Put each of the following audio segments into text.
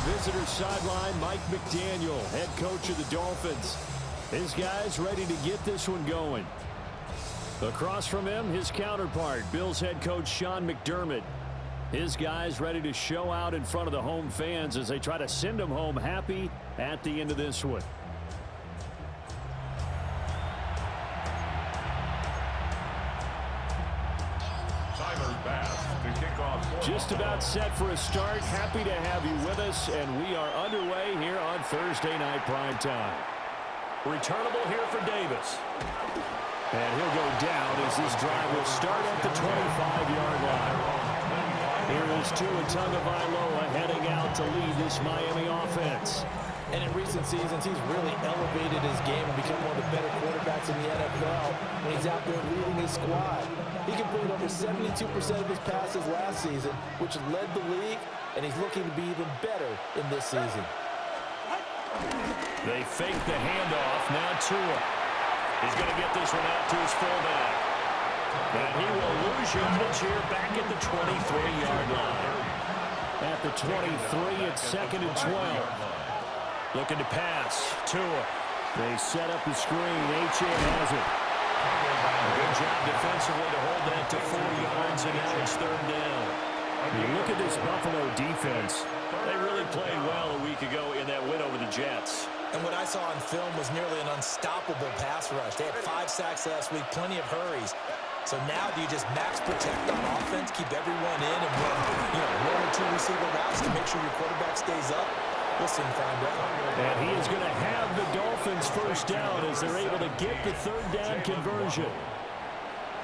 the visitor sideline, Mike McDaniel, head coach of the Dolphins. His guys ready to get this one going. Across from him, his counterpart, Bills head coach Sean McDermott. His guys ready to show out in front of the home fans as they try to send them home happy at the end of this one. Just about set for a start. Happy to have you with us, and we are underway here on Thursday Night Primetime. Returnable here for Davis. And he'll go down as this drive will start at the 25-yard line. Here is Tua Tagovailoa heading out to lead this Miami offense. And in recent seasons, he's really elevated his game and become one of the better quarterbacks in the NFL when he's out there leading his squad. He completed over 72% of his passes last season, which led the league, and he's looking to be even better in this season. They fake the handoff. Now Tua. He's going to get this one out to his fullback. And he will lose yardage here back at the 23-yard line. At the 23, it's 2nd and 12. Looking to pass. Tua. They set up the screen. H.A. has it. Good job defensively to hold that to 4 yards, and now it's 3rd down. You look at this Buffalo defense. They really played well a week ago in that win over the Jets. And what I saw on film was nearly an unstoppable pass rush. They had 5 sacks last week, plenty of hurries. So now do you just max protect on offense, keep everyone in, and run 1 or 2 receiver routes to make sure your quarterback stays up? We'll soon find out. And he is going to have the Dolphins first down as they're able to get the 3rd down conversion.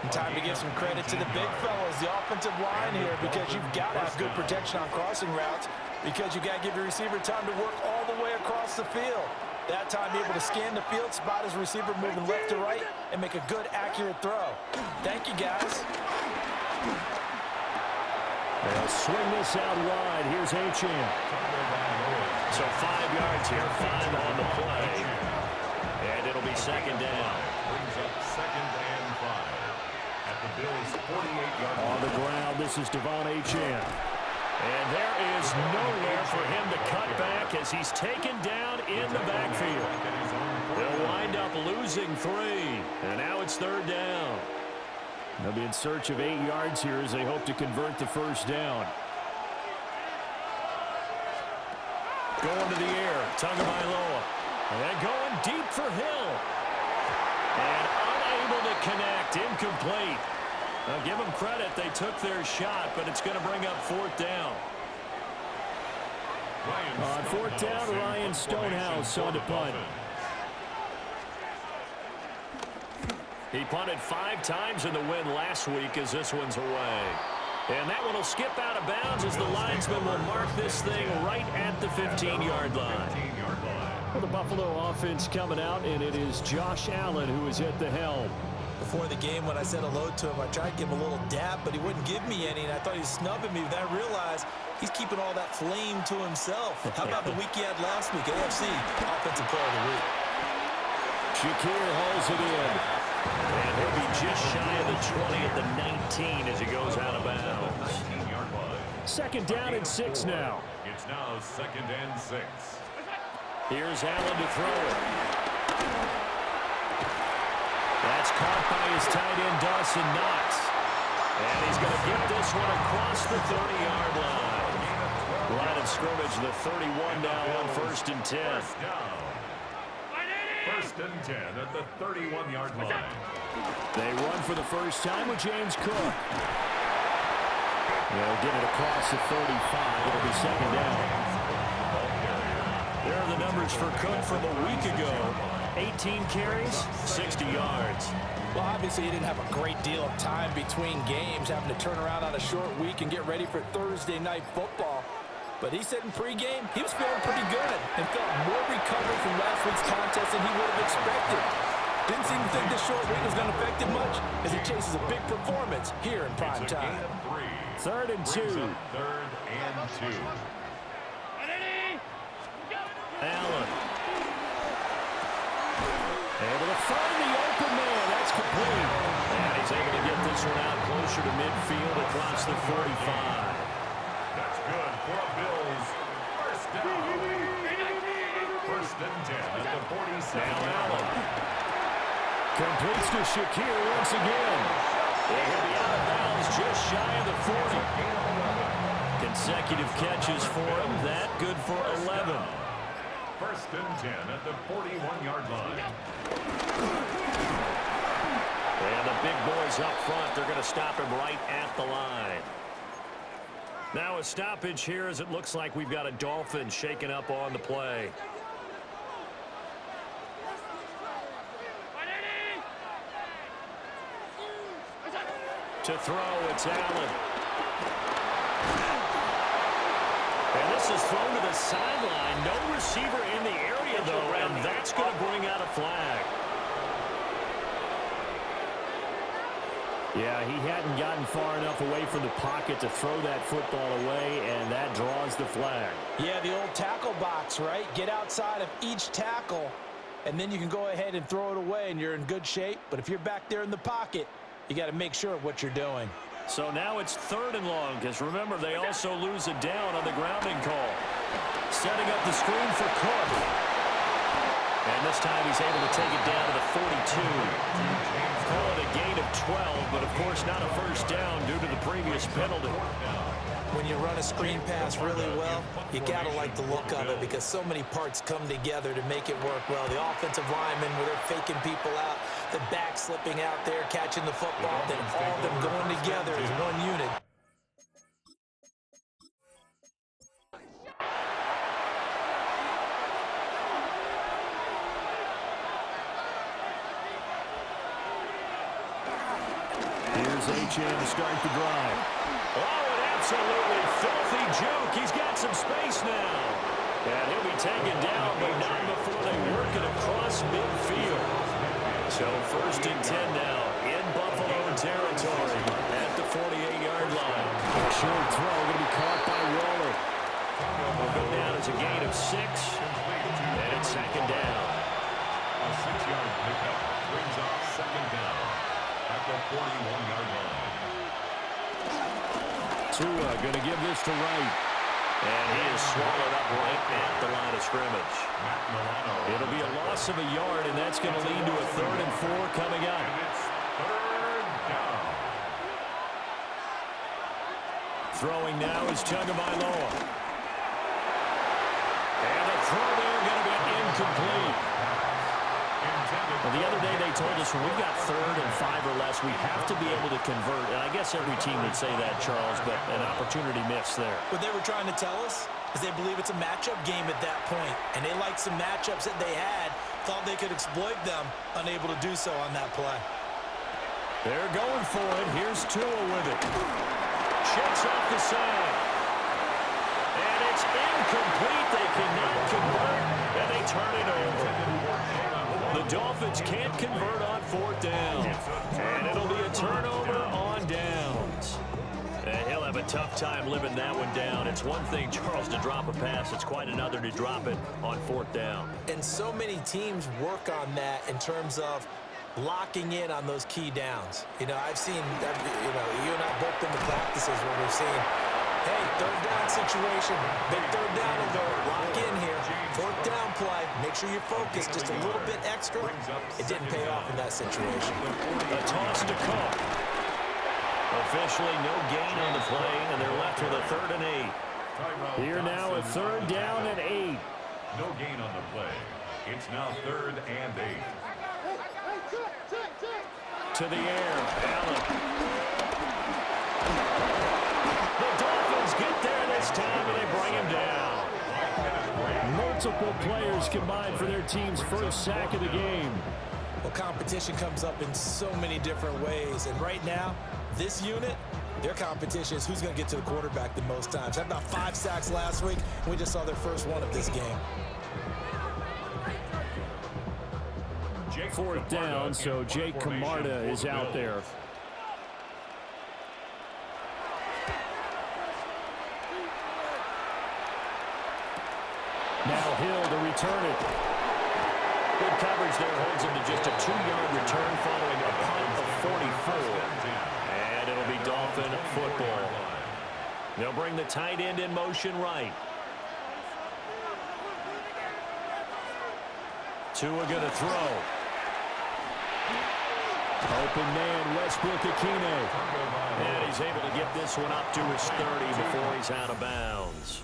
And time to give some credit to the big fellas, the offensive line here, because you've got to have good protection on crossing routes, because you've got to give your receiver time to work all the way across the field. That time, be able to scan the field, spot his receiver moving left to right, and make a good, accurate throw. Thank you, guys. They'll swing this out wide. Here's H.M. So 5 yards here, 5 on the play. And it'll be 2nd down. Brings up 2nd and 5. At the Bills' 48-yard line. On the ground, this is Devon Achane. And there is nowhere for him to cut back as he's taken down in the backfield. They'll wind up losing 3. And now it's 3rd down. They'll be in search of 8 yards here as they hope to convert the 1st down. Going to the air, Tagovailoa. And going deep for Hill. And unable to connect, incomplete. Now give them credit, they took their shot, but it's going to bring up 4th down. On 4th down, Ryan Stonehouse on to punt. He punted 5 times in the win last week as this one's away. And that one will skip out of bounds as the linesman will mark this thing right at the 15-yard line. Well, the Buffalo offense coming out, and it is Josh Allen who is at the helm. Before the game, when I said hello to him, I tried to give him a little dap, but he wouldn't give me any, and I thought he was snubbing me. Then I realized he's keeping all that flame to himself. How about the week he had last week? AFC Offensive Player of the Week. Shakir hauls it in. And he'll be just shy of the 20 at the 19 as he goes out of bounds. 2nd down and 6 now. It's now 2nd and 6. Here's Allen to throw it. That's caught by his tight end, Dawson Knox. And he's going to get this one across the 30-yard line. Line of scrimmage, the 31 now on 1st and 10. 1st and 10 at the 31-yard line. They run for the first time with James Cook. They'll get it across the 35. It'll be 2nd down. There are the numbers for Cook from a week ago. 18 carries, 60 yards. Well, obviously he didn't have a great deal of time between games, having to turn around on a short week and get ready for Thursday night football. But he said in pregame he was feeling pretty good and felt more recovered from last week's contest than he would have expected. Didn't seem to think this short week was going to affect him much as he chases a big performance here in prime time. 3rd and 2. 3rd and 2. Allen. Able to find the open man. That's complete. And he's able to get this one out closer to midfield across the 45. That's good for a Bills 1st down. 10 at the 47. Now Allen completes to Shakir once again. He'll be out of bounds just shy of the 40. Consecutive catches for him. That good for 11. First and 10 at the 41-yard line. And the big boys up front, they're going to stop him right at the line. Now a stoppage here as it looks like we've got a Dolphin shaken up on the play. To throw, it's Allen. And this is thrown to the sideline. No receiver in the area, though, and that's going to bring out a flag. Yeah, he hadn't gotten far enough away from the pocket to throw that football away, and that draws the flag. Yeah, the old tackle box, right? Get outside of each tackle, and then you can go ahead and throw it away, and you're in good shape. But if you're back there in the pocket, you got to make sure of what you're doing. So now it's 3rd and long, because remember, they also lose a down on the grounding call. Setting up the screen for Cook. And this time he's able to take it down to the 42. Call it a gain of 12, but of course not a first down due to the previous penalty. When you run a screen pass really well, you got to like the look of it because so many parts come together to make it work well. The offensive linemen, where they're faking people out, the back slipping out there, catching the football, then all of them going together as one unit. Here's H.M. to start the drive. Oh, an absolutely filthy juke. He's got some space now. And he'll be taken down, but not before they work it across midfield. So 1st and 10 now in Buffalo territory at the 48-yard line. A short throw going to be caught by Waller. Will go down as a gain of 6, and it's 2nd down. A 6-yard pickup brings off 2nd down at the 41-yard line. Tua going to give this to Wright. And he is swallowed up right at the line of scrimmage. It'll be a loss of a yard, and that's going to lead to a 3rd and 4 coming up. And it's 3rd down. Throwing now is Tagovailoa. And the throw there going to be incomplete. Well, the other day they told us when we've got 3rd and 5 or less, we have to be able to convert. And I guess every team would say that, Charles, but an opportunity missed there. What they were trying to tell us is they believe it's a matchup game at that point, and they liked some matchups that they had, thought they could exploit them, unable to do so on that play. They're going for it. Here's Tua with it. Shakes off the side. And it's incomplete. They cannot convert, and they turn it over. The Dolphins can't convert on 4th down. And it'll be a turnover on downs. And he'll have a tough time living that one down. It's one thing, Charles, to drop a pass. It's quite another to drop it on 4th down. And so many teams work on that in terms of locking in on those key downs. You know, I've seen, you and I both been to practices where we've seen, hey, 3rd down situation, big 3rd down alert, lock in here. 4th down play, make sure you're focused just a little bit extra. It didn't pay off in that situation. A toss to Cook. Officially no gain on the play, and they're left with a 3rd and 8. Here now a 3rd down and 8. No gain on the play. It's now 3rd and 8. To the air, Allen. The Dolphins get there this time, and they bring him down. Multiple players combined for their team's first sack of the game. Well, competition comes up in so many different ways, and right now, this unit, their competition is who's going to get to the quarterback the most times. Had about 5 sacks last week, and we just saw their first one of this game. 4th down, so Jake Camarda is out there. Now Hill to return it. Good coverage there, holds him to just a 2-yard return following a punt of 44. And it'll be Dolphin football. They'll bring the tight end in motion right. Tua going to throw. Open man, Westbrook-Ikhine. And he's able to get this one up to his 30 before he's out of bounds.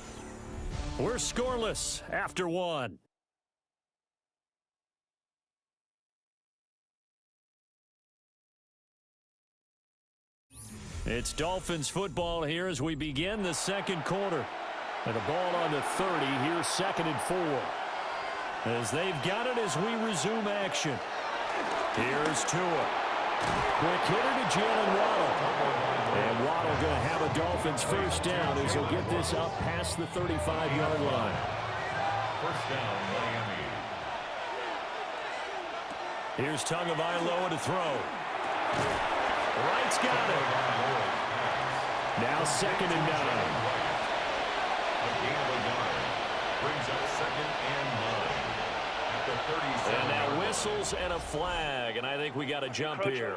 We're scoreless after one. It's Dolphins football here as we begin the second quarter. And the ball on the 30, here's 2nd and 4. As they've got it as we resume action. Here's Tua. Quick hitter to Jalen Waddle. And Waddle going to have a Dolphins first down as he'll get this up past the 35-yard line. First down, Miami. Here's Tagovailoa to throw. Wright's got it. Now 2nd and 9. A gain of a yard. Brings up 2nd and 9. At the 37. And now whistles and a flag. And I think we got a jump here.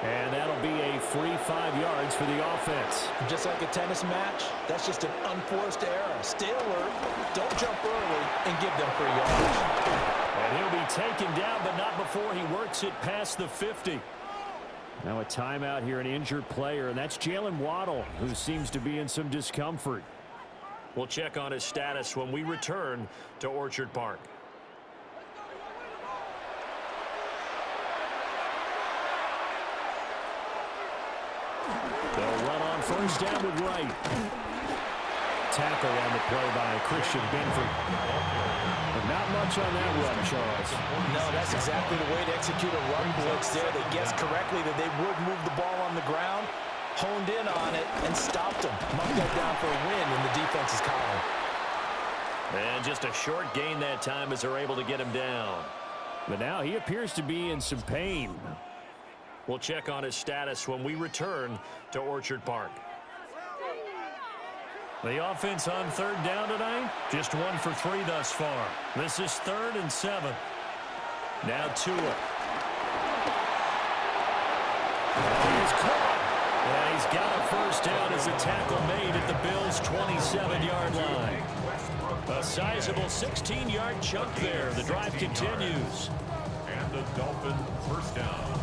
And that'll be a free 5 yards for the offense. Just like a tennis match, that's just an unforced error. Stay alert, don't jump early, and give them free yards. And he'll be taken down, but not before he works it past the 50. Now a timeout here, an injured player, and that's Jalen Waddle, who seems to be in some discomfort. We'll check on his status when we return to Orchard Park. They'll run on first down with Wright. Tackle on the play by Christian Benford. But not much on that run, Charles. No, that's exactly the way to execute a run blitz there. They guessed correctly that they would move the ball on the ground, honed in on it, and stopped them. Mucked that down for a win in the defense's column. And just a short gain that time as they're able to get him down. But now he appears to be in some pain. We'll check on his status when we return to Orchard Park. The offense on 3rd down tonight, just 1 for 3 thus far. This is 3rd and 7. Now Tua. He's caught. And he's got a first down as a tackle made at the Bills' 27-yard line. A sizable 16-yard chunk there. The drive continues. And the Dolphin first down.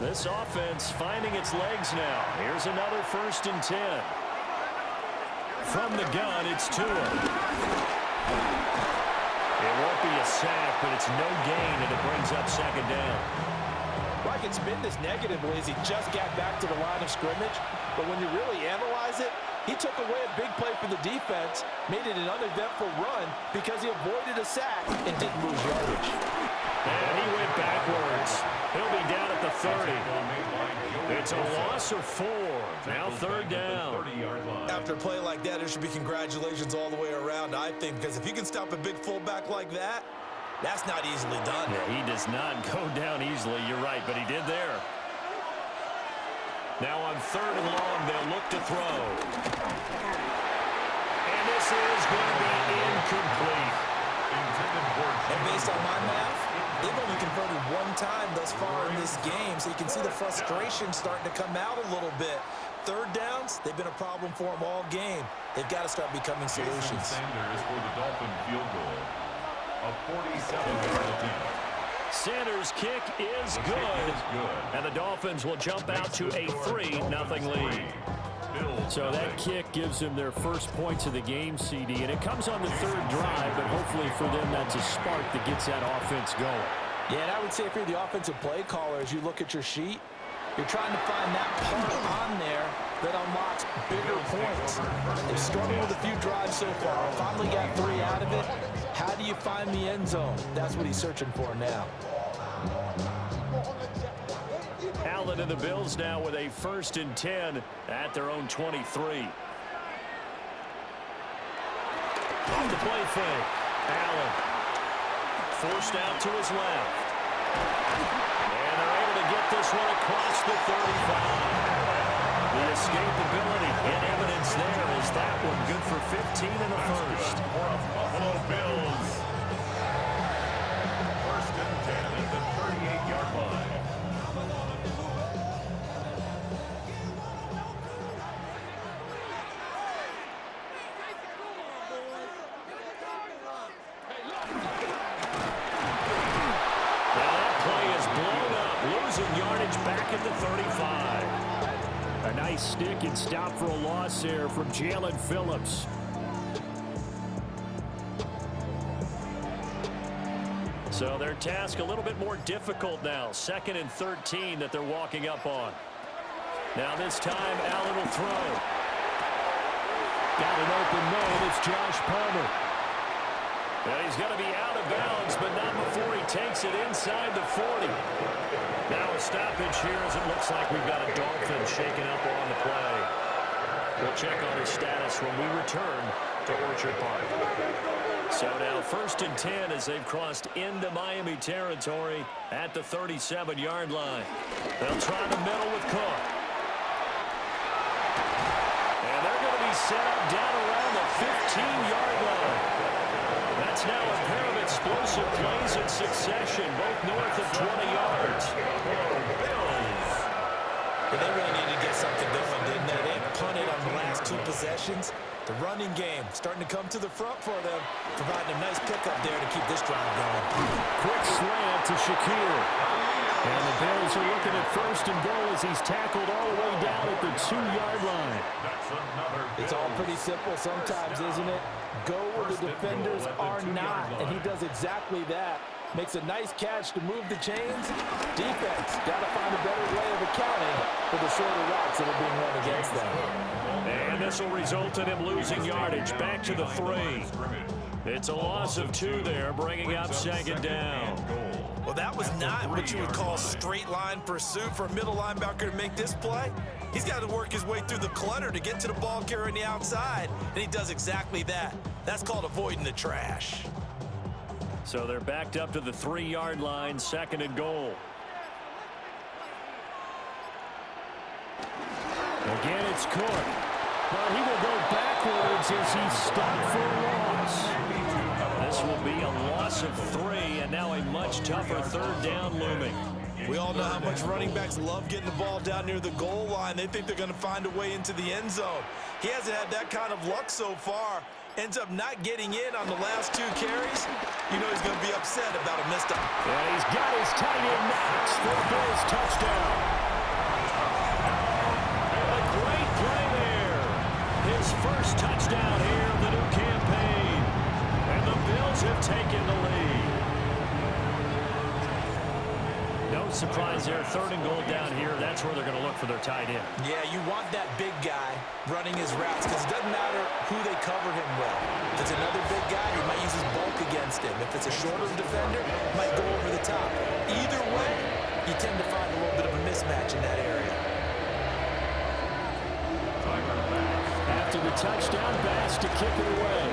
This offense finding its legs now. Here's another 1st and 10. From the gun, it's Tua. It won't be a sack, but it's no gain, and it brings up 2nd down. Well, I can spin this negatively as he just got back to the line of scrimmage, but when you really analyze it, he took away a big play for the defense, made it an uneventful run because he avoided a sack and didn't lose yardage. And he went backwards. He'll be down at the 30. It's a loss of 4. Now 3rd down. After a play like that, there should be congratulations all the way around, I think, because if you can stop a big fullback like that, that's not easily done. Yeah, he does not go down easily. You're right, but he did there. Now on 3rd and long, they'll look to throw. And this is going to be incomplete. And based on my math, they've only converted 1 time thus far in this game, so you can see the frustration starting to come out a little bit. 3rd downs, they've been a problem for them all game. They've got to start becoming solutions. Sanders for the Dolphin field goal. A 47-yard attempt. Sanders' kick is good. And the Dolphins will jump out to a 3-0 lead. So that kick gives them their first points of the game, CD, and it comes on the 3rd drive, but hopefully for them that's a spark that gets that offense going. Yeah, and I would say if you're the offensive play caller, as you look at your sheet, you're trying to find that part on there that unlocks bigger points. They've struggled with a few drives so far. Finally got 3 out of it. How do you find the end zone? That's what he's searching for now. Allen and the Bills now with a 1st and 10 at their own 23. Off the play fake. Allen forced out to his left. And they're able to get this one across the 35. The escapability in evidence there is that one good for 15 in the first. Buffalo Bills. 1st and 10 at the 38-yard line. losing yardage back at the 35. A nice stick and stop for a loss there from Jalen Phillips. So their task a little bit more difficult now. 2nd and 13 that they're walking up on. Now this time, Allen will throw. Got an open man. It's Josh Palmer. And he's going to be out of bounds, but not before he takes it inside the 40. Now a stoppage here as it looks like we've got a Dolphin shaken up on the play. We'll check on his status when we return to Orchard Park. So now 1st and 10 as they've crossed into Miami territory at the 37-yard line. They'll try the middle with Cook. And they're going to be set up down around the 15-yard line. That's now a pair of explosive plays in succession, both north of 20 yards. But they really needed to get something going, didn't they? They punted on the last 2 possessions. The running game starting to come to the front for them, providing a nice pickup there to keep this drive going. Quick slant to Shakir. And the Bills are looking at 1st and goal as he's tackled all the way down at the 2-yard line. It's all pretty simple sometimes, isn't it? Go where the defenders are not, and he does exactly that. Makes a nice catch to move the chains. Defense got to find a better way of accounting for the shorter routes that are being run against them. And this will result in him losing yardage back to the 3. It's a loss of 2 there, bringing up 2nd down. Well, that was not what you would call straight line pursuit for a middle linebacker to make this play. He's got to work his way through the clutter to get to the ball carrier on the outside, and he does exactly that. That's called avoiding the trash. So they're backed up to the 3-yard line, 2nd and goal. Again, it's Cook. But he will go backwards as he's stopped for a loss. This will be a loss of 3, and now a much tougher 3rd down looming. We all know how much running backs love getting the ball down near the goal line. They think they're going to find a way into the end zone. He hasn't had that kind of luck so far. Ends up not getting in on the last 2 carries. You know he's going to be upset about a missed up. And he's got his tight end Knox for a Bills touchdown. A great play there. His first touchdown here of the new campaign. And the Bills have taken the lead. No surprise there. 3rd and goal down here. That's where they're going to look for their tight end. Yeah, you want that big guy running his routes because it doesn't matter who they cover him with. If it's another big guy, he might use his bulk against him. If it's a shorter defender, he might go over the top. Either way, you tend to find a little bit of a mismatch in that area. After the touchdown, Bass to kick it away.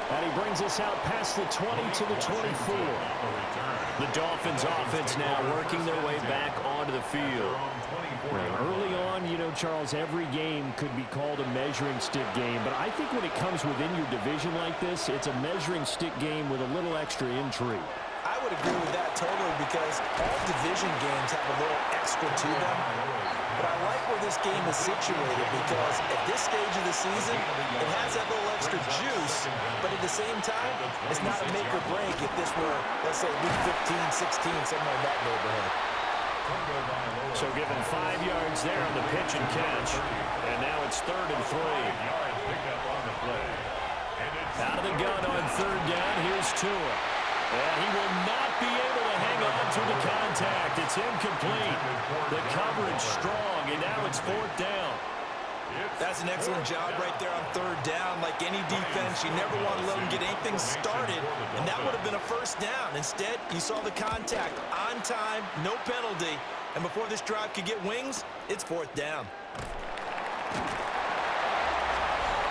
And he brings us out past the 20 to the 24. The Dolphins offense now working their way back onto the field. Early on, you know, Charles, every game could be called a measuring stick game. But I think when it comes within your division like this, it's a measuring stick game with a little extra intrigue. I would agree with that totally because all division games have a little extra to them. But I like where this game is situated because at this stage of the season, it has that little extra juice, but at the same time, it's not a make or break if this were, let's say, week 15, 16, somewhere in that neighborhood. So given 5 yards there on the pitch and catch, and now it's 3rd and 3. Out of the gun on 3rd down, here's Tua. And he will not be able to hang on to the contact. It's incomplete. The coverage strong, and now it's 4th down. That's an excellent job right there on 3rd down. Like any defense, you never want to let them get anything started, and that would have been a 1st down. Instead, you saw the contact on time, no penalty, and before this drive could get wings, it's 4th down.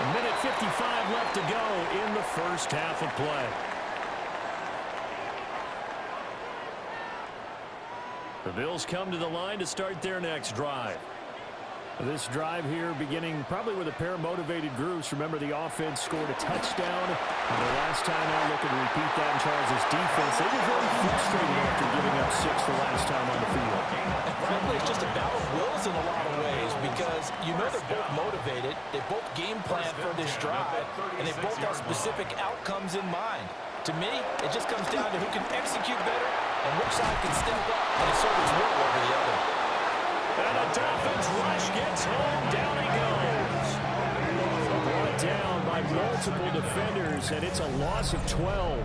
A minute 55 left to go in the first half of play. The Bills come to the line to start their next drive. This drive here beginning probably with a pair of motivated groups. Remember, the offense scored a touchdown. And the last time out, looking to repeat that in Charles' defense. They were very frustrated after giving up 6 the last time on the field. And frankly, it's just a battle of wills in a lot of ways because you know they're both motivated. They both game plan for this drive, and they both have specific outcomes in mind. To me, it just comes down to who can execute better and which side can step up and assert its will over the other. And the Dolphins rush gets home. Down he goes. Brought down by multiple defenders, and it's a loss of 12.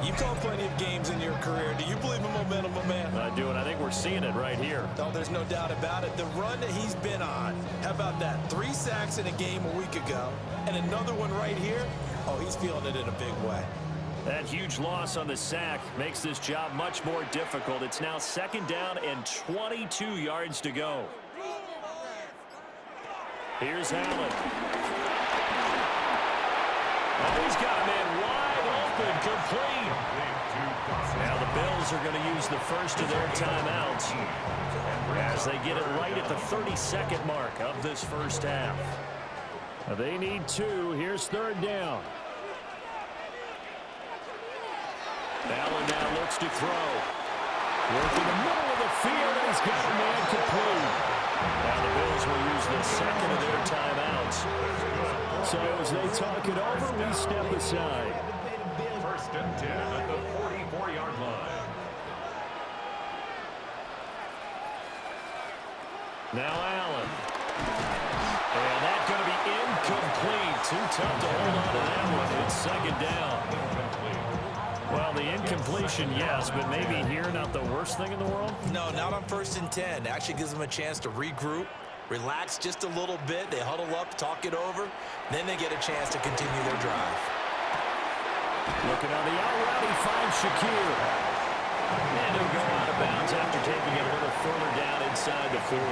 You've called plenty of games in your career. Do you believe in momentum, my man? I do, and I think we're seeing it right here. Oh, there's no doubt about it. The run that he's been on. How about that? 3 sacks in a game a week ago, and another one right here. Oh, he's feeling it in a big way. That huge loss on the sack makes this job much more difficult. It's now 2nd down and 22 yards to go. Here's Allen. Oh, he's got a man wide open, complete. Now the Bills are going to use the first of their timeouts as they get it right at the 32nd mark of this first half. They need 2. Here's 3rd down. Allen now looks to throw. Work in the middle of the field, and he's got a man complete. Now the Bills will use the second of their timeouts. So as they talk it over, we step aside. 1st and 10 at the 44-yard line. Now Allen. And that's going to be incomplete. Too tough to hold on to that one. It's 2nd down. Well, the incompletion, yes, but maybe here not the worst thing in the world? No, not on 1st and 10. Actually gives them a chance to regroup, relax just a little bit. They huddle up, talk it over. Then they get a chance to continue their drive. Looking on the out route, he finds Shakir. And he'll go out of bounds after taking it a little further down inside the 40.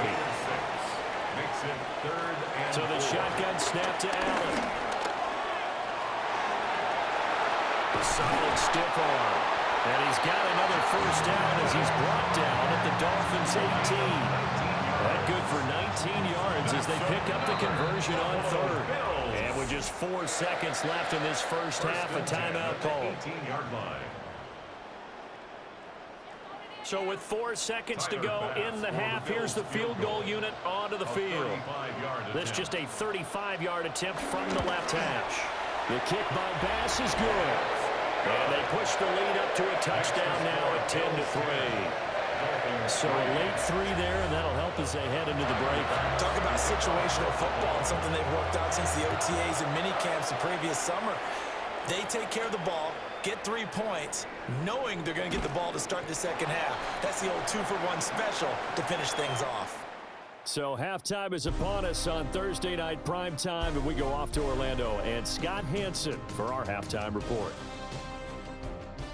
Makes it 3rd and So the 4. shotgun snap to Allen. The solid stiff arm. And he's got another first down as he's brought down at the Dolphins' 18. That good for 19 yards as they pick up the conversion on 3rd. And with just 4 seconds left in this first half, a timeout call. 18-yard line. So with 4 seconds to go in the half, here's the field goal unit onto the field. This just a 35-yard attempt from the left hash. The kick by Bass is good. And they push the lead up to a touchdown now at 10-3. So a late 3 there, and that'll help as they head into the break. Talk about situational football and something they've worked out since the OTAs and mini camps the previous summer. They take care of the ball, get 3 points, knowing they're going to get the ball to start the second half. That's the old 2-for-1 special to finish things off. So halftime is upon us on Thursday night prime time, and we go off to Orlando. And Scott Hansen for our halftime report.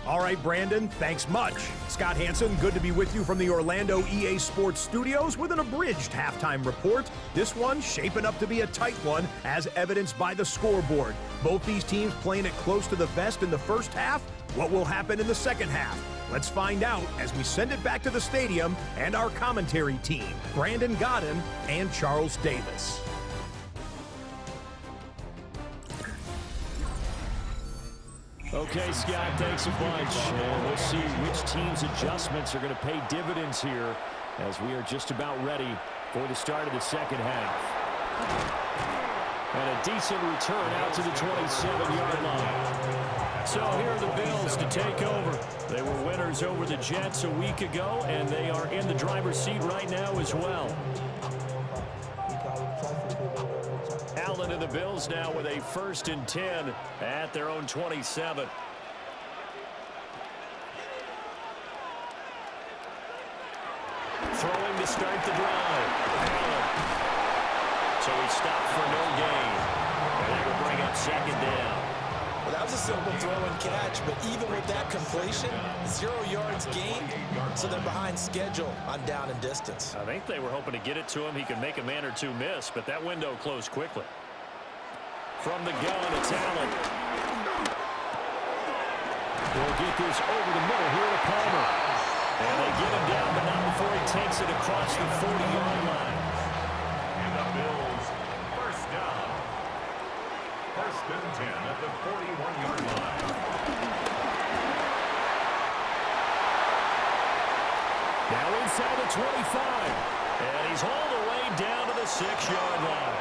All right, Brandon, thanks much. Scott Hansen, good to be with you from the Orlando EA Sports Studios with an abridged halftime report. This one shaping up to be a tight one, as evidenced by the scoreboard. Both these teams playing it close to the vest in the first half. What will happen in the second half? Let's find out as we send it back to the stadium and our commentary team, Brandon Godden and Charles Davis. Okay, Scott, thanks a bunch. And we'll see which team's adjustments are going to pay dividends here as we are just about ready for the start of the second half. And a decent return out to the 27-yard line. So here are the Bills to take over. They were winners over the Jets a week ago, and they are in the driver's seat right now as well. Allen and the Bills now with a 1st and 10 at their own 27. Throwing to start the drive. Allen. So he stopped for no gain. And that will bring up 2nd down. Well, that was a simple throw and catch, but even with that completion, 0 yards gained, so they're behind schedule on down and distance. I think they were hoping to get it to him. He could make a man or two miss, but that window closed quickly. From the gun, it's Allen. They'll get this over the middle here to Palmer. And they get him down, but not before he takes it across the 40-yard line. First and 10 at the 41-yard line. Now inside the 25. And he's all the way down to the 6-yard line.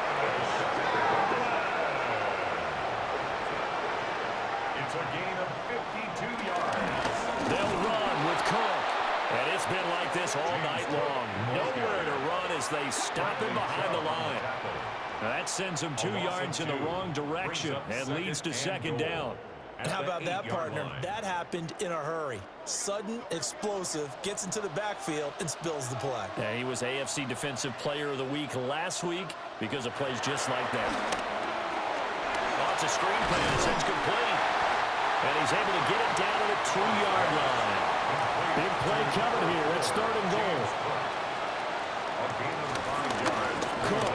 It's a gain of 52 yards. They'll run with Cook. And it's been like this all night long. Nowhere to run as they stop him behind the line. Now that sends him 2 yards in the wrong direction and leads to second down. And how about that, partner? That happened in a hurry. Sudden, explosive, gets into the backfield and spills the play. Yeah, he was AFC Defensive Player of the Week last week because of plays just like that. Lots of screen pass. It's complete. And he's able to get it down to the 2-yard line. Big play coming here. It's third and goal. A gain of 5 yards. Cook.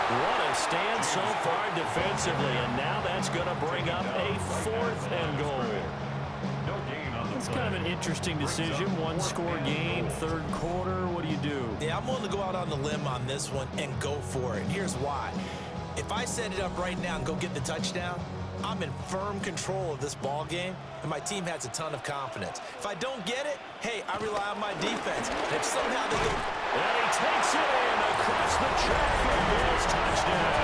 What a stand so far defensively, and now that's going to bring up a 4th and goal. No gain on the It's play. kind of an interesting decision. One-score game, third quarter. What do you do? Yeah, I'm willing to go out on the limb on this one and go for it. Here's why. If I set it up right now and go get the touchdown, I'm in firm control of this ball game, and my team has a ton of confidence. If I don't get it, hey, I rely on my defense. And if somehow they go... And he takes it in across the track for Bills touchdown.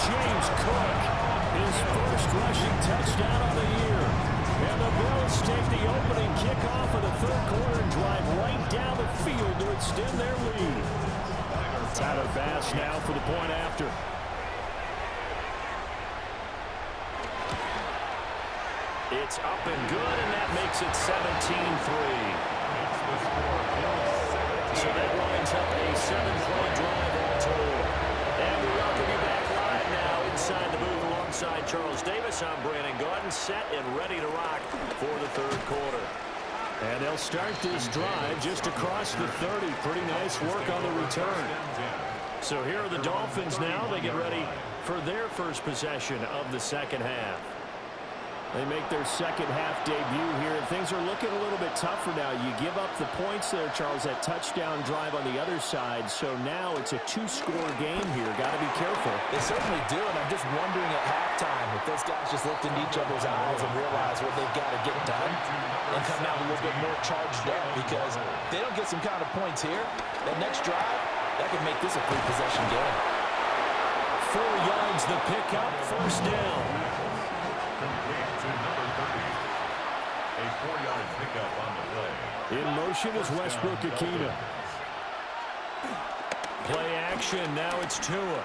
James Cook, his first rushing touchdown of the year. And the Bills take the opening kickoff of the third quarter and drive right down the field to extend their lead. Tyler Bass now for the point after. It's up and good, and that makes it 17-3. So that lines up a 7-play drive all told. And we welcome you back live now inside the booth alongside Charles Davis. I'm Brandon Gordon, set and ready to rock for the third quarter. And they'll start this drive just across the 30. Pretty nice work on the return. So here are the Dolphins now. They get ready for their first possession of the second half. They make their second half debut here, and things are looking a little bit tougher now. You give up the points there, Charles, that touchdown drive on the other side. So now it's a 2-score game here. Got to be careful. They certainly do, and I'm just wondering at halftime if those guys just looked into each other's eyes and realized what they've got to get done and come out a little bit more charged up, because if they don't get some kind of points here, that next drive, that could make this a 3-possession game. 4 yards the pickup, first down. Complete to number 30. A 4-yard pickup on the play. In motion is Westbrook Akina. Play action, now it's Tua.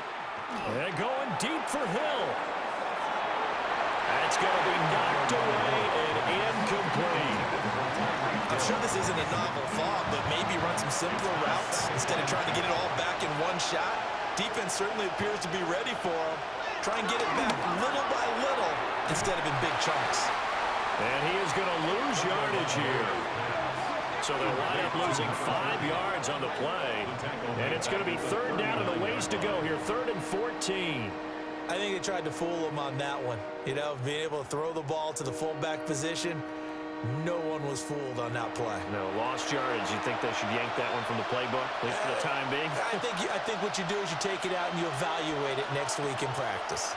They're going deep for Hill. That's going to be knocked away and incomplete. I'm sure this isn't a novel thought, but maybe run some simpler routes instead of trying to get it all back in one shot. Defense certainly appears to be ready for him. Try and get it back little by little instead of in big chunks. And he is going to lose yardage here. So they'll wind up losing 5 yards on the play. And it's going to be third down and a ways to go here. 3rd and 14. I think they tried to fool him on that one. You know, being able to throw the ball to the fullback position. No one was fooled on that play. No, lost yardage. You think they should yank that one from the playbook, at least for the time being? I think what you do is you take it out and you evaluate it next week in practice.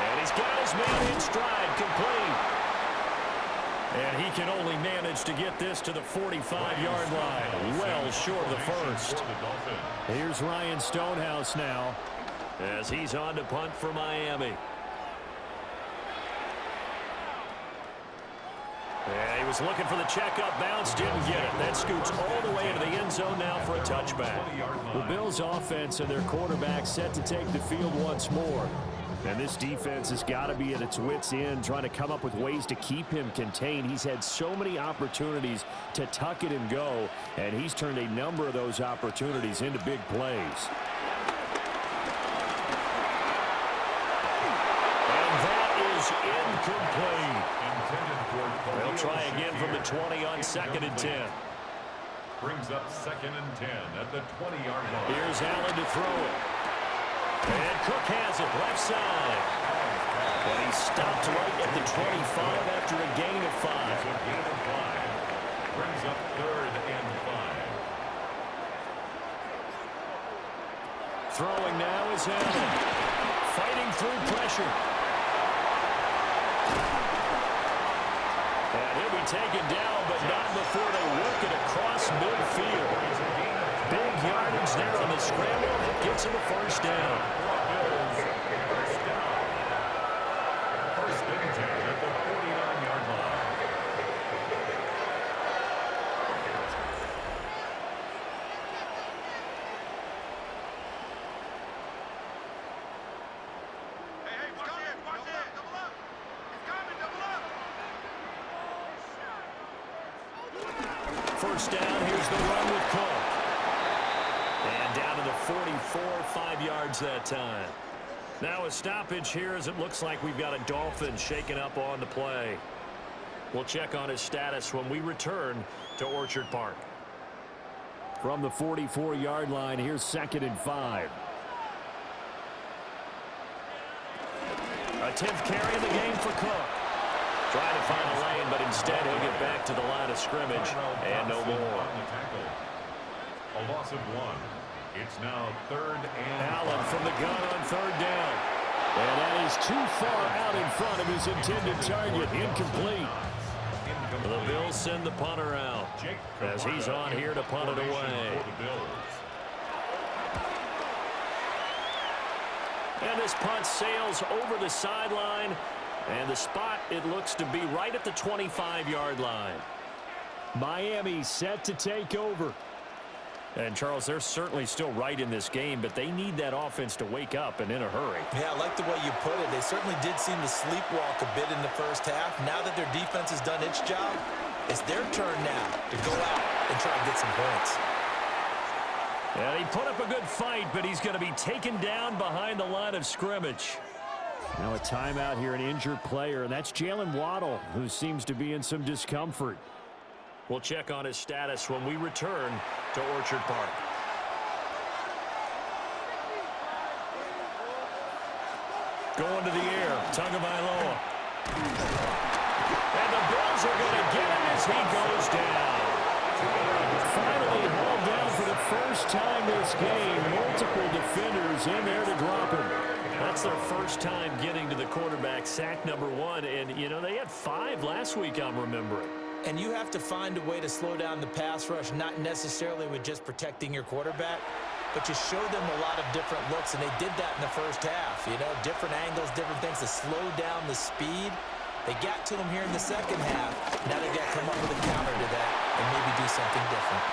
And he's got his man in stride, complete. And he can only manage to get this to the 45-yard line, well short of the first. Here's Ryan Stonehouse now, as he's on to punt for Miami. And he was looking for the checkup bounce, didn't get it. That scoots all the way into the end zone now for a touchback. The Bills' offense and their quarterback set to take the field once more. And this defense has got to be at its wits' end, trying to come up with ways to keep him contained. He's had so many opportunities to tuck it and go, and he's turned a number of those opportunities into big plays. And that is incomplete. They'll try again from the 20 on 2nd and 10. Brings up 2nd and 10 at the 20-yard line. Here's Allen to throw it. And Cook has it, left side. And he stopped right at the 25 after a gain of 5. A gain of 5. Brings up 3rd and 5. Throwing now is Allen. Fighting through pressure. And he'll be taken down, but not before they work it across midfield. Big yardage there on the scramble. That gets him a first down. First and 10 at the 49-yard line. First down, here's the run with Cook. And down to the 44, 5 yards that time. Now a stoppage here as it looks like we've got a Dolphin shaking up on the play. We'll check on his status when we return to Orchard Park. From the 44-yard line, here's 2nd and 5. A 10th carry in the game for Cook. Trying to find a lane, but instead he'll get back to the line of scrimmage and no more. A loss of 1. It's now 3rd and Allen from the gun on 3rd down. And that is too far out in front of his intended target. Incomplete. The Bills send the punter out as he's on here to punt it away. And this punt sails over the sideline. And the spot, it looks to be right at the 25-yard line. Miami set to take over. And, Charles, they're certainly still right in this game, but they need that offense to wake up and in a hurry. Yeah, I like the way you put it. They certainly did seem to sleepwalk a bit in the first half. Now that their defense has done its job, it's their turn now to go out and try and get some points. And he put up a good fight, but he's going to be taken down behind the line of scrimmage. Now a timeout here, an injured player, and that's Jalen Waddle, who seems to be in some discomfort. We'll check on his status when we return to Orchard Park. Going to the air, Tagovailoa. And the Bills are going to get him as he goes down. Finally hauled down for the first time this game. Multiple defenders in there to drop him. That's their first time getting to the quarterback, sack number 1. And, you know, they had 5 last week, I'm remembering. And you have to find a way to slow down the pass rush, not necessarily with just protecting your quarterback, but you show them a lot of different looks, and they did that in the first half. You know, different angles, different things to slow down the speed. They got to him here in the second half. Now they've got to come up with a counter to that and maybe do something different.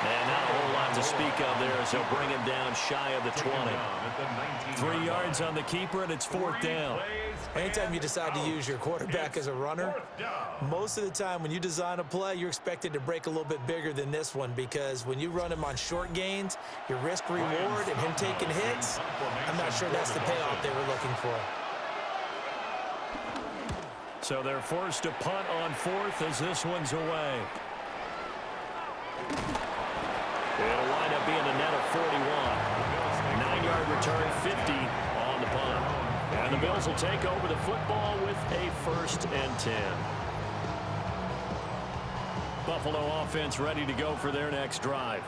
And not a whole lot to speak of there as they'll bring him down shy of the 20. 3 yards on the keeper, and it's 4th down. Anytime you decide to use your quarterback as a runner, most of the time when you design a play, you're expected to break a little bit bigger than this one, because when you run him on short gains, your risk-reward and him taking hits, I'm not sure that's the payoff they were looking for. So they're forced to punt on 4th as this one's away. It'll wind up being a net of 41. 9-yard return, 50 on the punt. And the Bills will take over the football with a 1st and 10. Buffalo offense ready to go for their next drive.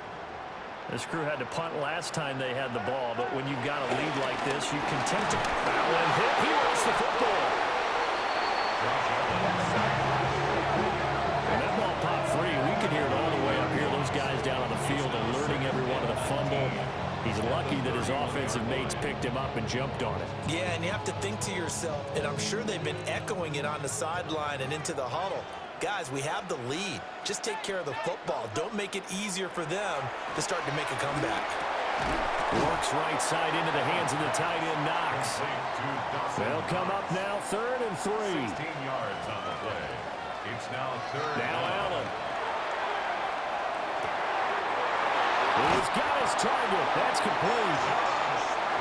This crew had to punt last time they had the ball, but when you've got a lead like this, you continue to battle and hit. He lost the football. And that ball popped free. We can hear it all the way up here. Those guys down on the field alerting everyone of the fumble. He's lucky that his offensive mates picked him up and jumped on it. Yeah, and you have to think to yourself, and I'm sure they've been echoing it on the sideline and into the huddle. Guys, we have the lead. Just take care of the football. Don't make it easier for them to start to make a comeback. Works right side into the hands of the tight end, Knox. They'll come up now 3rd and 3. 16 yards on the play. It's now 3rd. Now Allen. He's got his target. That's complete.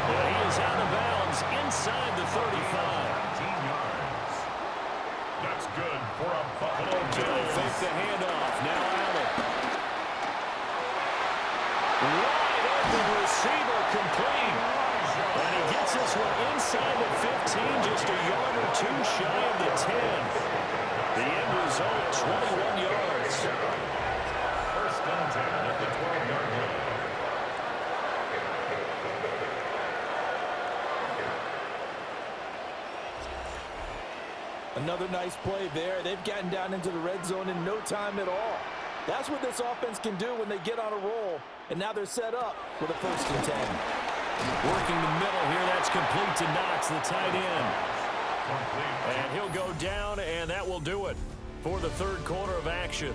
And he is out of bounds inside the 35. 19 yards. That's good for a Buffalo Bill fakes the handoff. Now Allen. Wide open receiver, complete. And he gets this one inside the 15, just a yard or 2 shy of the 10. The end result, 21 yards. 1st and 10 at the 12-yard line. Another nice play there. They've gotten down into the red zone in no time at all. That's what this offense can do when they get on a roll. And now they're set up with a 1st and 10. Working the middle here. That's complete to Knox, the tight end. And he'll go down, and that will do it for the 3rd quarter of action.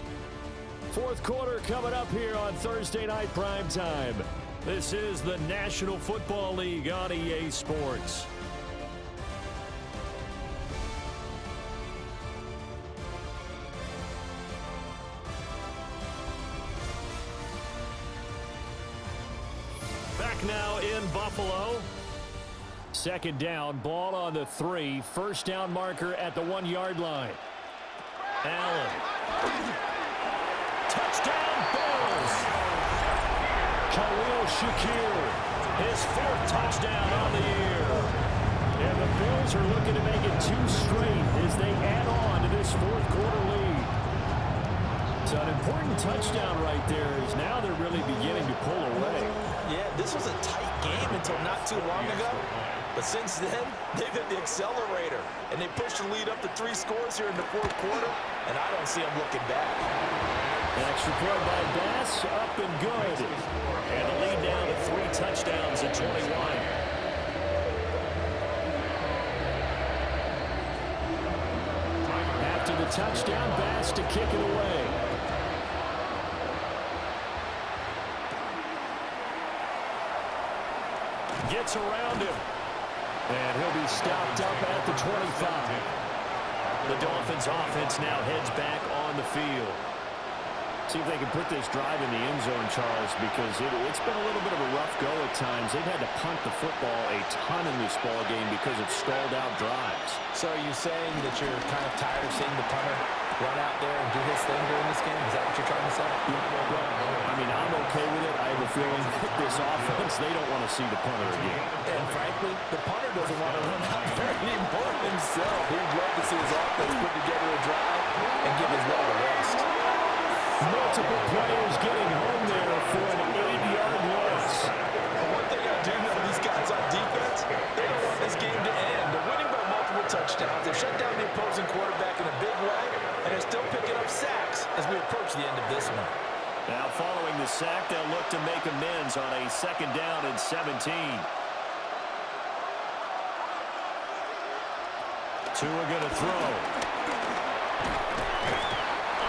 4th quarter coming up here on Thursday Night Primetime. This is the National Football League on EA Sports. Back now in Buffalo. 2nd down, ball on the 3. 1st down marker at the 1-yard line. Allen. Touchdown, Bills. Khalil Shakir, his 4th touchdown on the year. And the Bills are looking to make it 2 straight as they add on to this 4th quarter lead. So an important touchdown right there is now they're really beginning to pull away. Yeah, this was a tight game until not too long ago. But since then, they've hit the accelerator. And they pushed the lead up to 3 scores here in the 4th quarter. And I don't see them looking back. An extra point by Bass, up and good. And the lead down to 3 touchdowns at 21. After the touchdown, Bass to kick it away. Gets around him. And he'll be stopped up at the 25. The Dolphins offense now heads back on the field. See if they can put this drive in the end zone, Charles, because it's been a little bit of a rough go at times. They've had to punt the football a ton in this ball game because of stalled out drives. So are you saying that you're kind of tired of seeing the punter run out there and do his thing during this game? Is that what you're trying to say? I mean, I'm okay with it. I have a feeling that this offense, they don't want to see the punter again. And frankly, the punter doesn't want to run out there anymore himself. He'd love to see his offense put together a drive and give his leg a rest. Multiple players getting home there for an 8-yard loss. One thing I do know these guys on defense, they don't want this game to end. They're winning by multiple touchdowns. They've shut down the opposing quarterback in a big way, and they're still picking up sacks as we approach the end of this one. Now following the sack, they'll look to make amends on a 2nd down and 17. Tua gonna throw.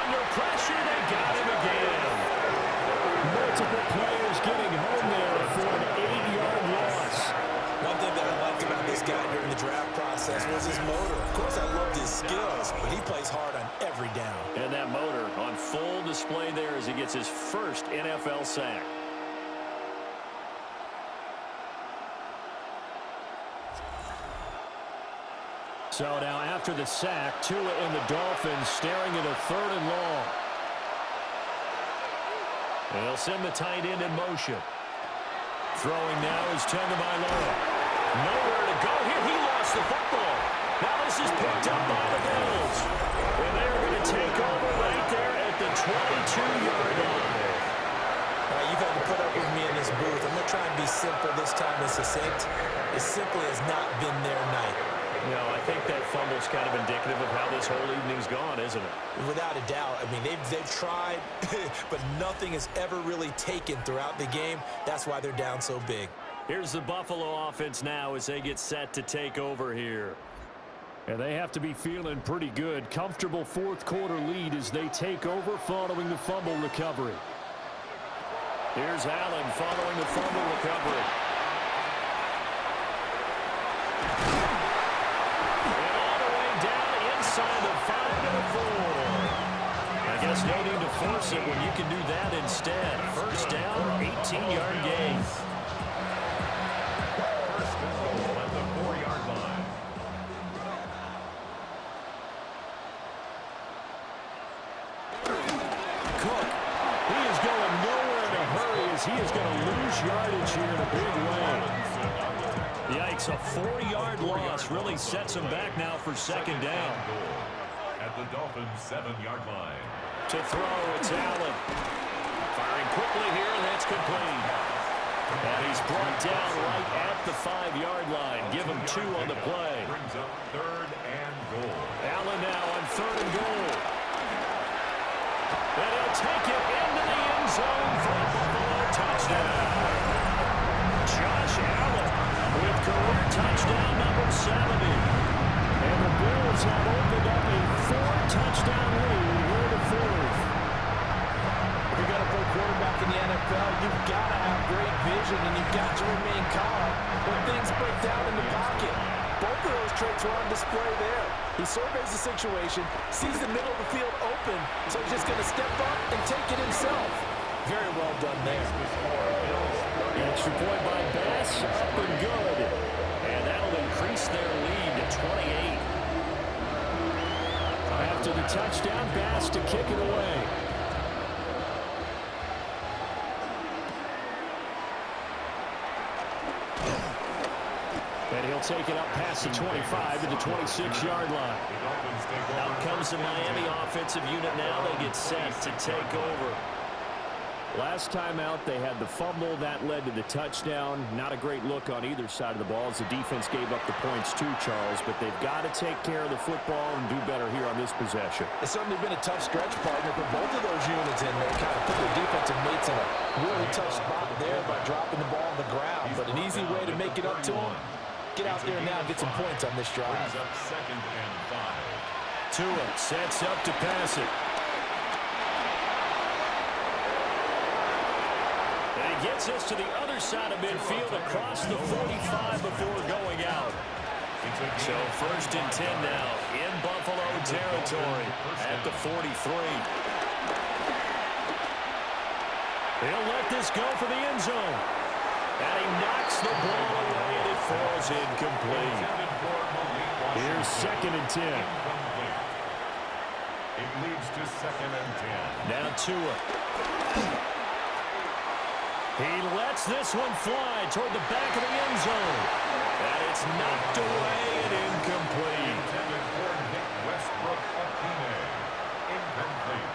Under pressure, they got him again. Multiple players getting home there for an 8-yard loss. One thing that I liked about this guy during the draft process was his motor. Of course, I loved his skills, but he plays hard on every down. And that motor on full display there as he gets his 1st NFL sack. So now after the sack, Tua and the Dolphins staring at a 3rd and long. They'll send the tight end in motion. Throwing now is Tagovailoa. Nowhere to go here. He lost the football. Now this is picked up by the Bills. And they're going to take over right there at the 22-yard line. You've had to put up with me in this booth. I'm going to try and be simple this time and succinct. It simply has not been their night. No, I think that fumble's kind of indicative of how this whole evening's gone, isn't it? Without a doubt. I mean, they've tried, but nothing has ever really taken throughout the game. That's why they're down so big. Here's the Buffalo offense now as they get set to take over here. And they have to be feeling pretty good. Comfortable 4th quarter lead as they take over following the fumble recovery. Here's Allen following the fumble recovery. Inside the 5-4. I guess no need to force it when you can do that instead. 1st down, 18-yard gain. First and goal at the 4-yard line. Cook, he is going nowhere in a hurry as he is going to lose yardage here in a big way. Yikes, a 4-yard loss really sets him back now for 2nd down. At the Dolphins' 7-yard line. To throw, it's Allen. Firing quickly here, and that's complete. And he's brought down right at the 5-yard line. Give him 2 on the play. Brings up 3rd and goal. Allen now on 3rd and goal. And he'll take it into the end zone for a Buffalo touchdown. Josh Allen with career touchdown number 70. And the Bills have opened up a 4-touchdown lead here in the 4th. If you're going to play quarterback in the NFL, you've got to have great vision, and you've got to remain calm when things break down in the pocket. Both of those traits are on display there. He surveys the situation, sees the middle of the field open, so he's just going to step up and take it himself. Very well done there. Extra point by Bass, up and good. And that'll increase their lead to 28. After the touchdown, Bass to kick it away. And he'll take it up past the 25 to the 26-yard line. Out comes the Miami offensive unit now. They get set to take over. Last time out, they had the fumble. That led to the touchdown. Not a great look on either side of the ball as the defense gave up the points too, Charles. But they've got to take care of the football and do better here on this possession. It's certainly been a tough stretch, partner, for both of those units, and they kind of put their defensive mates in a really tough spot there by dropping the ball on the ground. But an easy way to make it up to them, get out there now and get some points on this drive. Brings up 2nd and 5. Tua sets up to pass it. And he gets us to the other side of midfield across the 45 before going out. So 1st and 10 now in Buffalo territory at the 43. He'll let this go for the end zone. And he knocks the ball away and it falls incomplete. Here's 2nd and 10. It leads to 2nd and 10. Now Tua. He lets this one fly toward the back of the end zone. And it's knocked away and incomplete. Intended for Nick Westbrook Akine. Incomplete.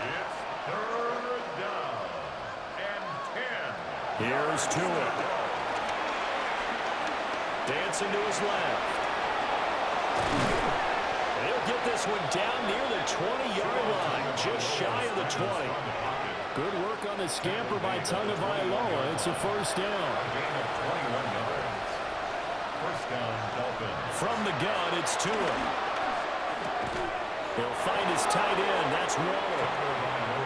It's 3rd down and 10. Here's Tua. Dancing to his left. And he'll get this one down near the 20-yard line, just shy of the 20. Good work on the scamper by Tagovailoa. It's a 1st down. Gain of 21 yards. 1st down, Dolphins. From the gun, it's Tua. He'll find his tight end. That's Waller.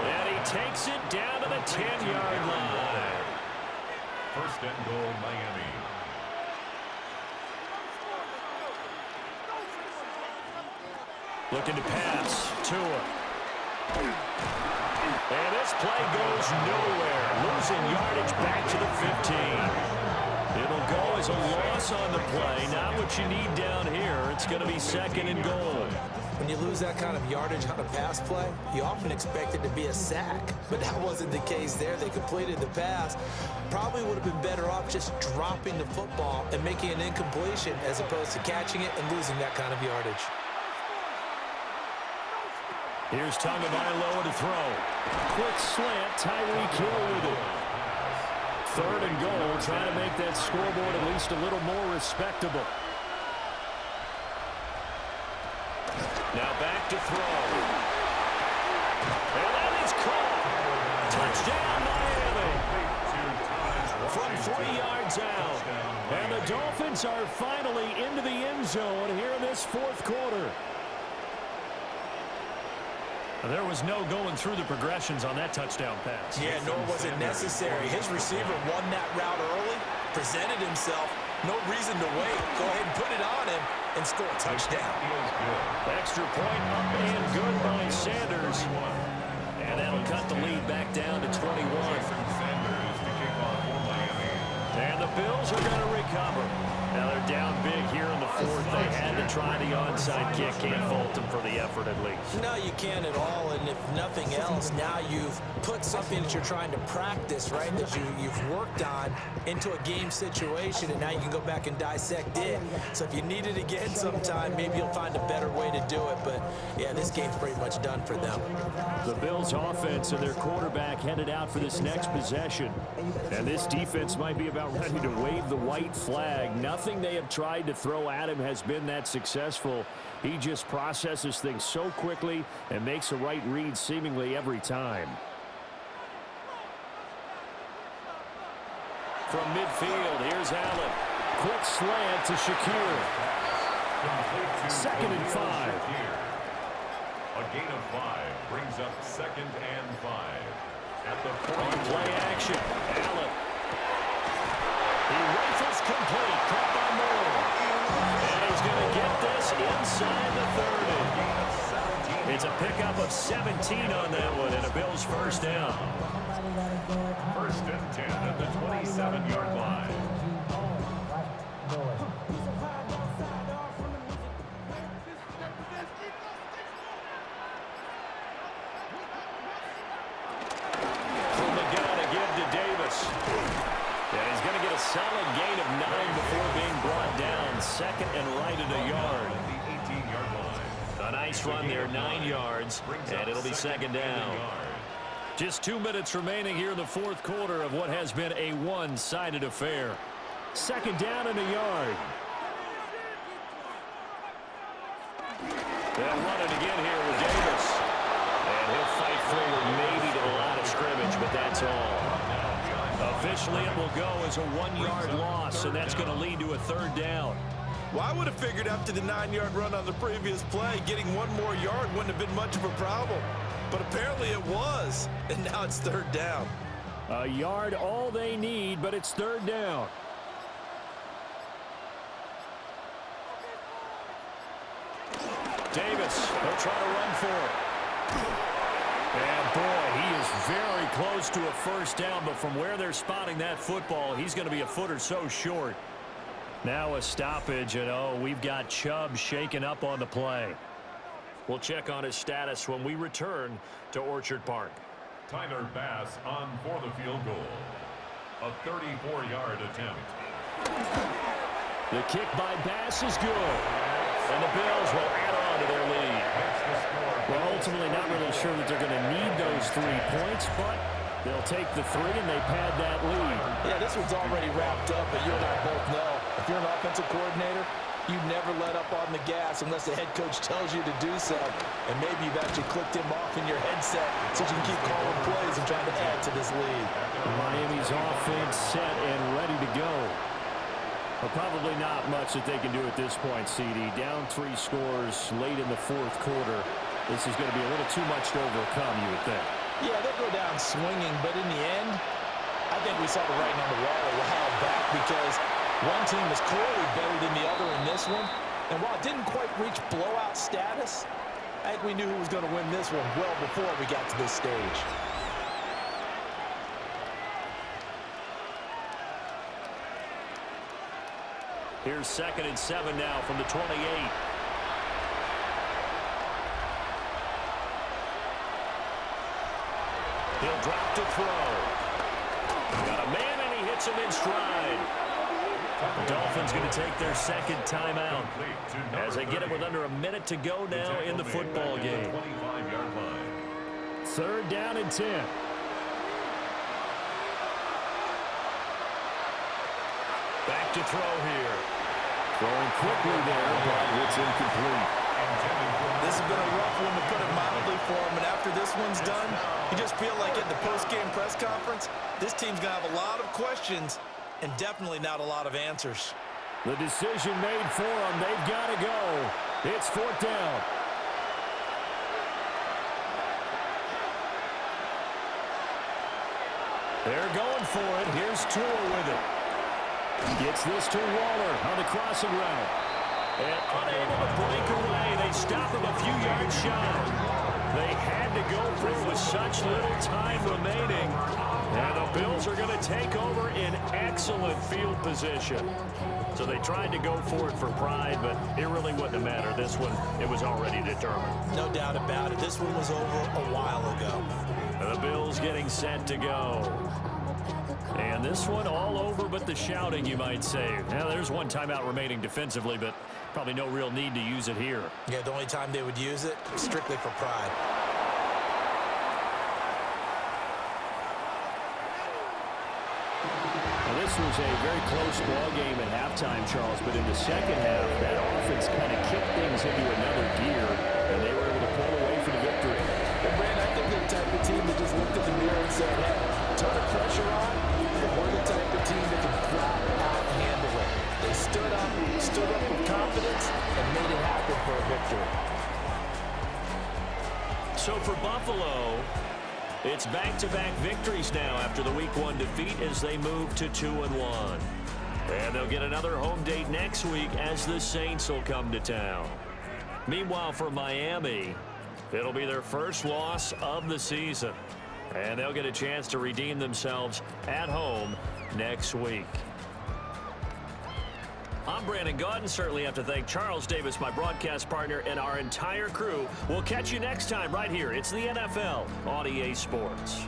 And he takes it down to the 10-yard line. 1st and goal, Miami. Looking to pass. Tua. And this play goes nowhere. Losing yardage back to the 15. It'll go as a loss on the play. Not what you need down here. It's going to be 2nd and goal. When you lose that kind of yardage on a pass play, you often expect it to be a sack. But that wasn't the case there. They completed the pass. Probably would have been better off just dropping the football and making an incompletion as opposed to catching it and losing that kind of yardage. Here's Tagovailoa to throw. Quick slant, Tyreek Hill with it. 3rd and goal, trying to make that scoreboard at least a little more respectable. Now back to throw. And that is caught. Touchdown, Miami. From 3 yards out. And the Dolphins are finally into the end zone here in this 4th quarter. There was no going through the progressions on that touchdown pass. Yeah, nor was it necessary. His receiver won that route early, presented himself. No reason to wait. Go ahead and put it on him and score a touchdown. Extra point up and good by Sanders. And that'll cut the lead back down to 21. And the Bills are going to recover. Now they're down big here in the fourth. They had to try the onside kick. Can't fault them for the effort at least. No, you can't at all. And if nothing else, now you've put something that you're trying to practice, right, that you've worked on into a game situation, and now you can go back and dissect it. So if you need it again sometime, maybe you'll find a better way to do it. But, yeah, this game's pretty much done for them. The Bills offense and their quarterback headed out for this next possession. And this defense might be about ready to wave the white flag. Nothing they have tried to throw at him has been that successful. He just processes things so quickly and makes a right read seemingly every time. From midfield, here's Allen. Quick slant to Shakir. 2nd and 5. A gain of 5 brings up 2nd and 5. At the 40. Play action. Allen. He rifles complete. Caught by Moore. And he's going to get this inside the 30. It's a pickup of 17 on that one, and a Bills first down. 1st and 10 at the 27-yard line. From the gun to give to Davis. And he's going to get a solid gain of 9 before being brought down. 2nd and right at a yard. The 18-yard line. A nice run there, 9 yards, and it'll be 2nd down. Just 2 minutes remaining here in the fourth quarter of what has been a one-sided affair. 2nd down and a yard. They'll run it again here with Davis. And he'll fight forward maybe to the line of scrimmage, but that's all. Officially, it will go as a 1-yard loss, and that's going to lead to a 3rd down. Well, I would have figured after the 9-yard run on the previous play, getting 1 more yard wouldn't have been much of a problem. But apparently it was, and now it's 3rd down. A yard all they need, but it's 3rd down. Davis, he'll try to run for it. And boy, he is very close to a first down, but from where they're spotting that football, he's going to be a foot or so short. Now a stoppage, and we've got Chubb shaken up on the play. We'll check on his status when we return to Orchard Park. Tyler Bass on for the field goal. A 34-yard attempt. The kick by Bass is good. And the Bills will add on to their lead. Well, ultimately not really sure that they're going to need those 3 points, but they'll take the 3 and they pad that lead. Yeah, this one's already wrapped up, but you and I both know if you're an offensive coordinator, you never let up on the gas unless the head coach tells you to do so. And maybe you've actually clicked him off in your headset so you can keep calling plays and trying to add to this lead. Miami's offense set and ready to go. But probably not much that they can do at this point, CD. Down 3 scores late in the fourth quarter. This is going to be a little too much to overcome, you would think. Yeah, they'll go down swinging, but in the end, I think we saw the writing on the wall a while back because one team was clearly better than the other in this one. And while it didn't quite reach blowout status, I think we knew who was going to win this one well before we got to this stage. Here's 2nd and 7 now from the 28. He'll drop to throw. Got a man, and he hits him in stride. The Dolphins going to take their 2nd timeout as they get it with under a minute to go now in the football game. 25-yard line. 3rd down and 10. Back to throw here. Throwing quickly there, but it's incomplete. This has been a rough one, to put it mildly, for him. And after this one's done, you just feel like at the post-game press conference, this team's going to have a lot of questions and definitely not a lot of answers. The decision made for them. They've got to go. It's 4th down. They're going for it. Here's Tua with it. Gets this to Waller on the crossing route. And unable to break away. They stop him a few yards shy. They had to go through with such little time remaining. And the Bills are going to take over in excellent field position. So they tried to go for it for pride, but it really wouldn't have mattered. This one, it was already determined. No doubt about it. This one was over a while ago. The Bills getting set to go. And this one all over but the shouting, you might say. Now, there's one timeout remaining defensively, but probably no real need to use it here. Yeah, the only time they would use it, strictly for pride. This was a very close ball game at halftime, Charles, but in the second half, that offense kind of kicked things into another gear, and they were able to pull away for the victory. And Brand, I think they're the type of team that just looked in the mirror and said, hey, ton of pressure on, but we're the type of team that can flat out handle it. They stood up with confidence, and made it happen for a victory. So for Buffalo, it's back-to-back victories now after the Week 1 defeat as they move to 2-1. And they'll get another home date next week as the Saints will come to town. Meanwhile, for Miami, it'll be their first loss of the season. And they'll get a chance to redeem themselves at home next week. I'm Brandon Gaudin. Certainly have to thank Charles Davis, my broadcast partner, and our entire crew. We'll catch you next time right here. It's the NFL on EA Sports.